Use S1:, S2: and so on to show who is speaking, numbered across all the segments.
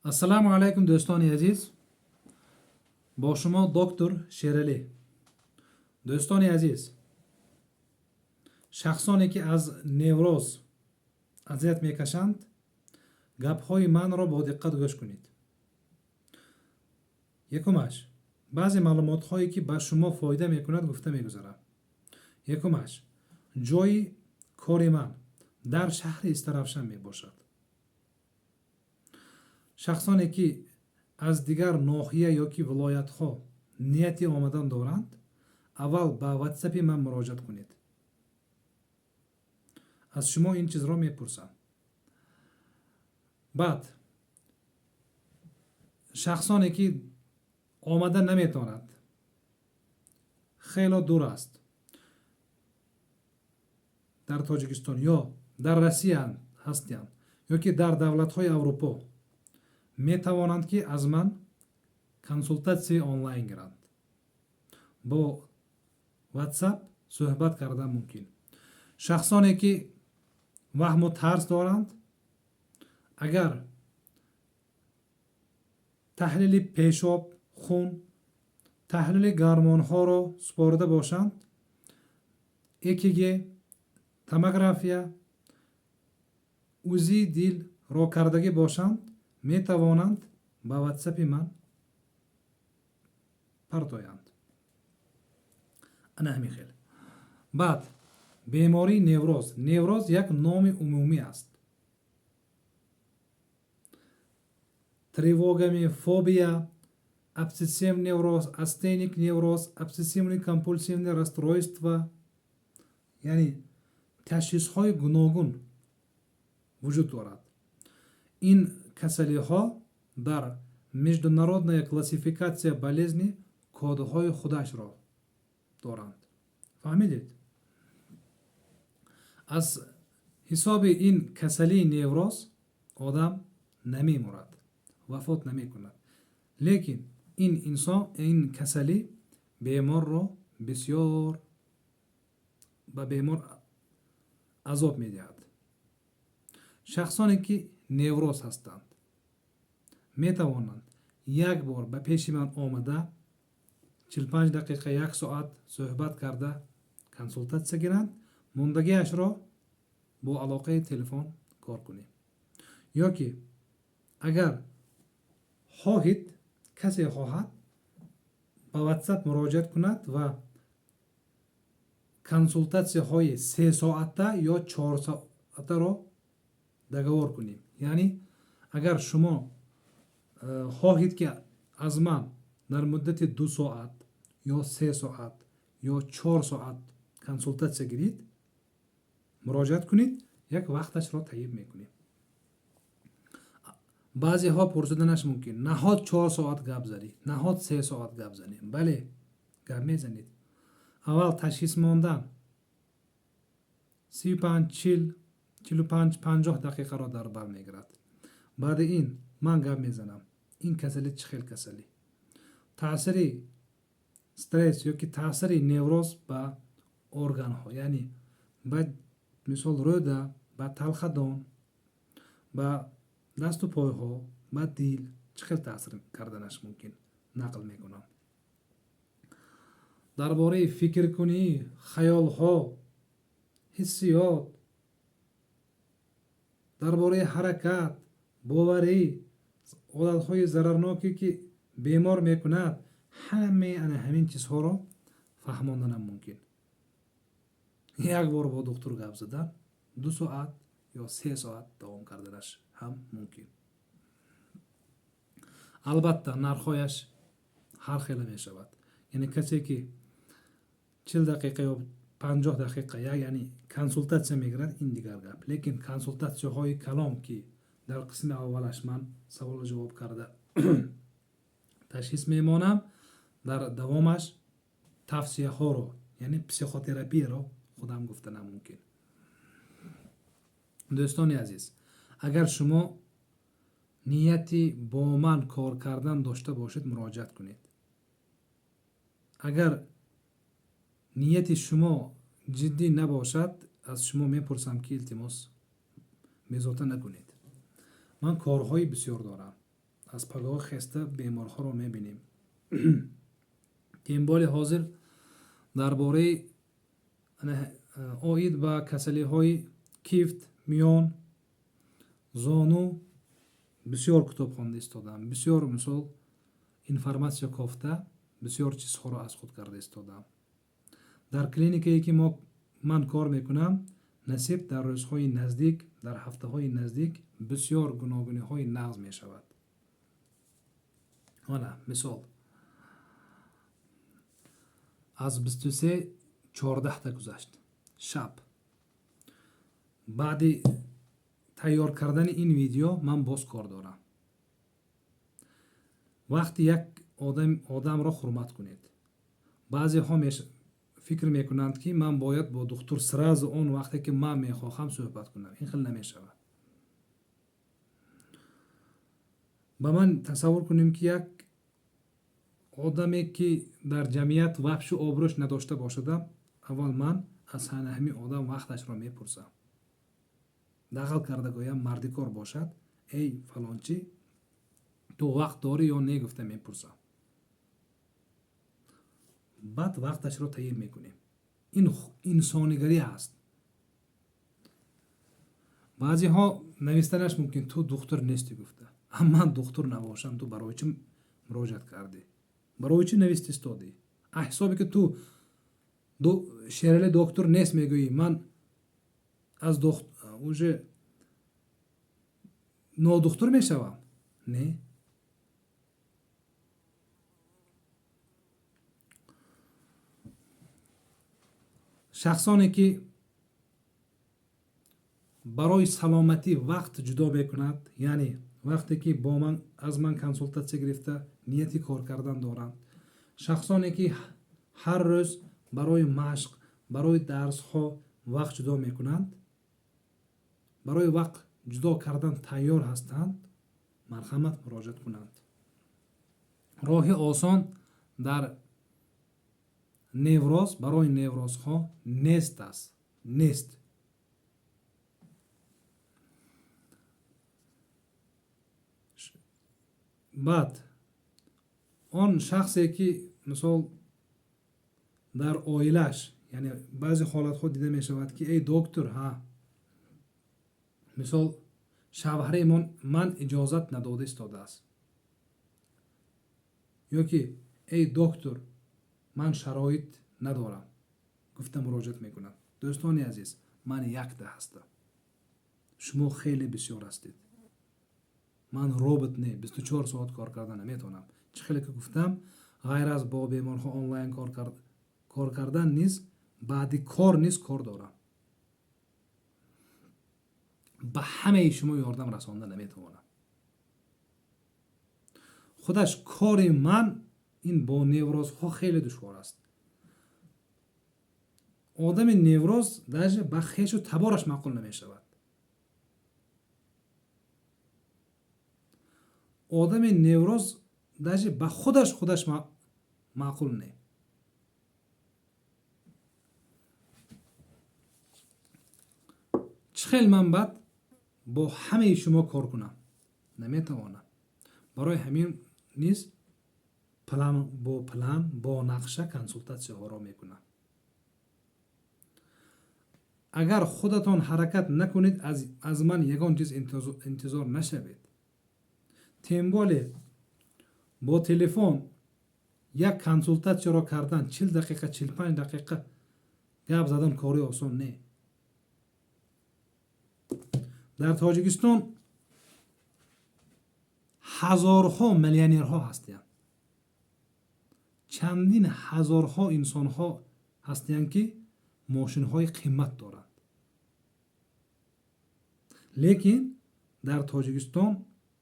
S1: ассалому алайкум дӯстони азиз, бо шумо доктор Шералӣ. дӯстони азиз, шахсоне ки аз невроз азият мекашанд, гапҳои манро бо диққат гӯш кунед. якумаш, баъзе маълумотҳое ки ба шумо фоида мекунад гуфта мегузарам. якумаш, ҷои кори ман дар шаҳри Истаравшан мебошад. шахсоне ки аз дигар ноҳия ё ки вилоятҳо нияти омадан доранд, аввал ба ватсапи ман муроҷиат кунед. аз шумо ин чизро мепурсам. баъд шахсоне ки омада наметавонад, хело дур аст, дар Тоҷикистон ё дар Россия ҳастанд ё ки дар давлатҳои Аврупо, метавонанд ки аз ман консултатсияи онлайн гиранд. бо ватсап суҳбат кардан мумкин. шахсоне ки ваҳму тарс доранд, агар таҳлили пешоб, хун, таҳлили гормонҳоро супорида бошанд, ЭКГ, томография, УЗИ дилро кардагӣ бошанд, метавонанд ба ватсапи ман партоянд. ана ҳамин хел. баъд бемории невроз. Невроз як номи умумӣ аст. тревогами, фобия, обсессивный невроз, астеник невроз, обсессивный компульсивный расстройство, яъне ташхисҳои гуногун вуҷуд дорад. ин касалиҳо дар международная классификация болезни кодҳои худашро доранд. фаҳмидед? аз ҳисоби ин касалии невроз одам намемурад, вафот намекунад. лекин ин касалӣ беморро бисёр ба бемор азоб медиҳад. шахсоне ки невроз ҳастанд, метавонанд як бор ба пеши ман омада 45 дақиқа 1 соат суҳбат карда консултатсия гиранд, мондагиашро бо алоқаи телефон кор кунем. ё ки агар хоҳед, касе хоҳад ба ватсап муроҷиат кунад ва консултатсияҳои 3 соата ё 4 соатаро договор кунем. яъне агар шумо хоҳед ки аз ман дар муддати 2 соат ё 3 соат ё 4 соат консултатсия гиред, муроҷиат кунед, як вақташро таъин мекунем. баъзеҳо пурсиданаш мумкин, наҳод 4 соат гап задӣ, наҳод 3 соат гап задем. бале, гап мезанед. аввал ташхис мондан 35, 40, 45, 50 дақиқаро дар бар мегирад. баъди ин ман гап мезанам, ин касалӣ чӣ хел касалӣ, таъсири стресс ё ки таъсири невроз ба органҳо, яъне ба мисол рӯда, ба талхадон, ба дасту пойҳо, ба дил чӣ хел таъсир карданаш мумкин, нақл мекунам. дар бораи фикркунӣ, хаёлҳо, ҳиссиёт, дар бораи ҳаракат, боварӣ, одатҳои зарарноке ки бемор мекунад, ҳамин чизҳоро фаҳмонданам мумкин. як бор бо духтур гап задан 2 соат ё 3 соат давом карданаш ҳам мумкин. албатта нархҳояш ҳар хела мешавад. яъне касе ки 40 дақиқа ё 50 дақиқа яъне консултатсия мегирад, ин дигар гап. лекин консултатсияҳои калом ки дар қисми аввалаш ман саволу ҷавоб карда ташхис мемонам, дар давомаш тавсияҳоро, яъне психотерапияро худам гуфтанам мумкин. дӯстони азиз, агар шумо нияти бо ман кор кардан дошта бошед, муроҷиат кунед. агар нияти шумо ҷиддӣ набошад, аз шумо мепурсам ки илтимос безота накунед. ман корҳои бисёр дорам. аз пагоҳи хеста беморҳоро мебинем. тенболи ҳозир дар бораи оид ба касалиҳои кифт, миён, зону бисёр китоб хонда истодам. бисёр мисол информатсия кофта бисёр чизҳоро аз худ карда истодам. дар клиникае ки ман кор мекунам, насиб дар рӯзҳои наздик, дар ҳафтаҳои наздик бисёр гуногуниҳои нағз мешавад. ана мисол аз 23:14 гузашт шаб, баъди тайёр кардани ин видео ман боз кор дорам. вақти як одамро ҳурмат кунед. баъзеҳо фикр мекунанд ки ман бояд бо духтур сразу он вақте ки ман мехоҳам суҳбат кунам. ин хел намешавад. ба ман тасаввур кунем ки як одаме ки дар ҷамъият вабшу обрӯш надошта бошадам, аввал ман аз ҳамин одам вақташро мепурсам. дағл карда гӯям марди кор бошад, эй фалончӣ, ту вақт дорӣ ё не гуфта мепурсам. баъд вақташро таъин мекунем. ин инсонигарӣ аст. баъзеҳо навистанаш мумкин ту духтур нестӣ гуфта. ман духтур набошам, ту барои чӣ муроҷиат кардӣ? барои чӣ навист истодӣ? ҳисобе ки ту шерали доктур нест мегӯӣ, ман аз уже нодухтур мешавам? Не. шахсоне ки барои саломатӣ вақт ҷудо мекунад, яъне вақте ки аз ман консултатсия гирифта нияти кор кардан доранд, шахсоне ки ҳар рӯз барои машқ, барои дарсҳо вақт ҷудо мекунанд, барои вақт ҷудо кардан тайёр ҳастанд, марҳамат муроҷиат кунанд. роҳи осон дар невроз барои неврозҳо нест аст. нест. баъд он шахсе ки мисол дар оилаш, яъне баъзе ҳолатҳо дида мешавад ки эй доктур, мисол шавҳари ман иҷозат надода истодааст, ё ки эй доктур, ман шароит надорам, гуфта муроҷиат мекунам. дӯстони азиз, ман якта ҳастам, шумо хеле бисёр ҳастед. ман робот не, 24 соат кор карда наметавонам. чӣ хеле ки гуфтам, ғайр аз бо беморҳо онлайн кор кардан низ, баъди кор низ кор дорам. ба ҳамаи шумо ёрдам расонда наметавонам. худаш кори ман ин бо неврозҳо хеле душвор аст. одами невроз даже ба хешу табораш маъқул намешавад. одами невроз даже ба худаш маъқул не. чӣ хел ман баъд бо ҳамаи шумо кор кунам? наметавонам. барои ҳамин низ план бо нақша консултатсияҳоро мекунам. агар худатон ҳаракат накунед, аз ман ягон чиз интизор нашавед. тенболе бо телефон як консултатсияро кардан 40 дақиқа 45 дақиқа гап задан кори осон не. дар Тоҷикистон ҳазорҳо миллионерҳо ҳастанд. чандин ҳазорҳо инсонҳо ҳастанд ки мошинҳои қиммат доранд. лекин дар Тоҷикистон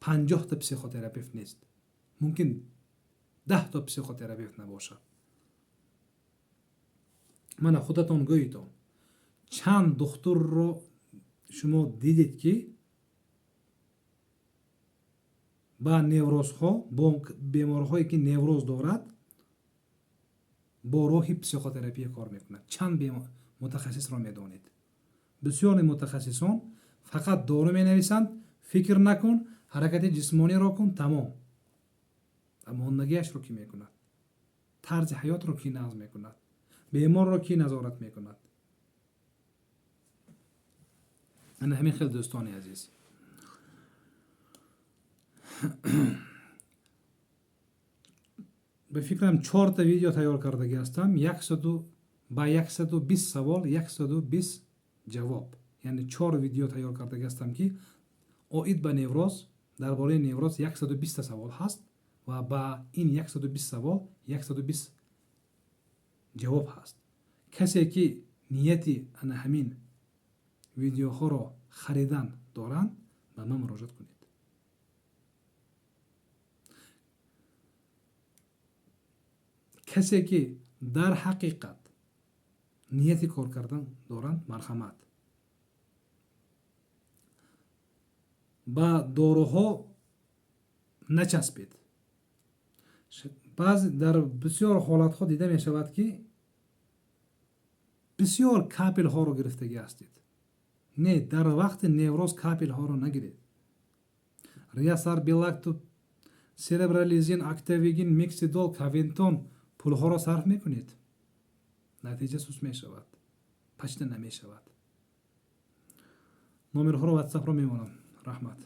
S1: 50 та психотерапевт нест. мумкин 10 та психотерапевт набошад. мана худатон гӯитон, чанд духтурро шумо дидед ки ба неврозҳо, бо беморҳое ки невроз дорад, бо роҳи психотерапия кор мекунад? чанд мутахассисро медонед? бисёри мутахассисон фақат дору менависанд, фикр накун, ҳаракати ҷисмониро кун, тамом. аммо ондагиашро кӣ мекунад? тарзи ҳаётро кӣ нағз мекунад? беморро кӣ назорат мекунад? ана ҳамин хел дӯстони азиз, ба фикрам 4 та видео тайёр кардаги ҳастам. 120 савол, 120 ҷавоб, яъне 4 видео тайёр кардаги ҳастам ки оид ба невроз, дар бораи невроз 120 савол ҳаст ва ба ин 120 савол 120 ҷавоб ҳаст. касе ки нияти ана ҳамин видеоҳоро харидан доранд, ба ман муроҷиат кунед. касе ки дар ҳақиқат нияти кор кардан доранд, марҳамат, ба доруҳо начаспед. дар бисёр ҳолатҳо дида мешавад ки бисёр капелҳоро гирифтагӣ ҳастед. Не, дар вақти невроз капелҳоро нагиред. риасар, белакту, серебрализин, актавигин, миксидол, кавентон пулҳоро сарф мекунед, натиҷа сус мешавад, пачта намешавад. номерҳоро ватсапро мемонам. раҳмат.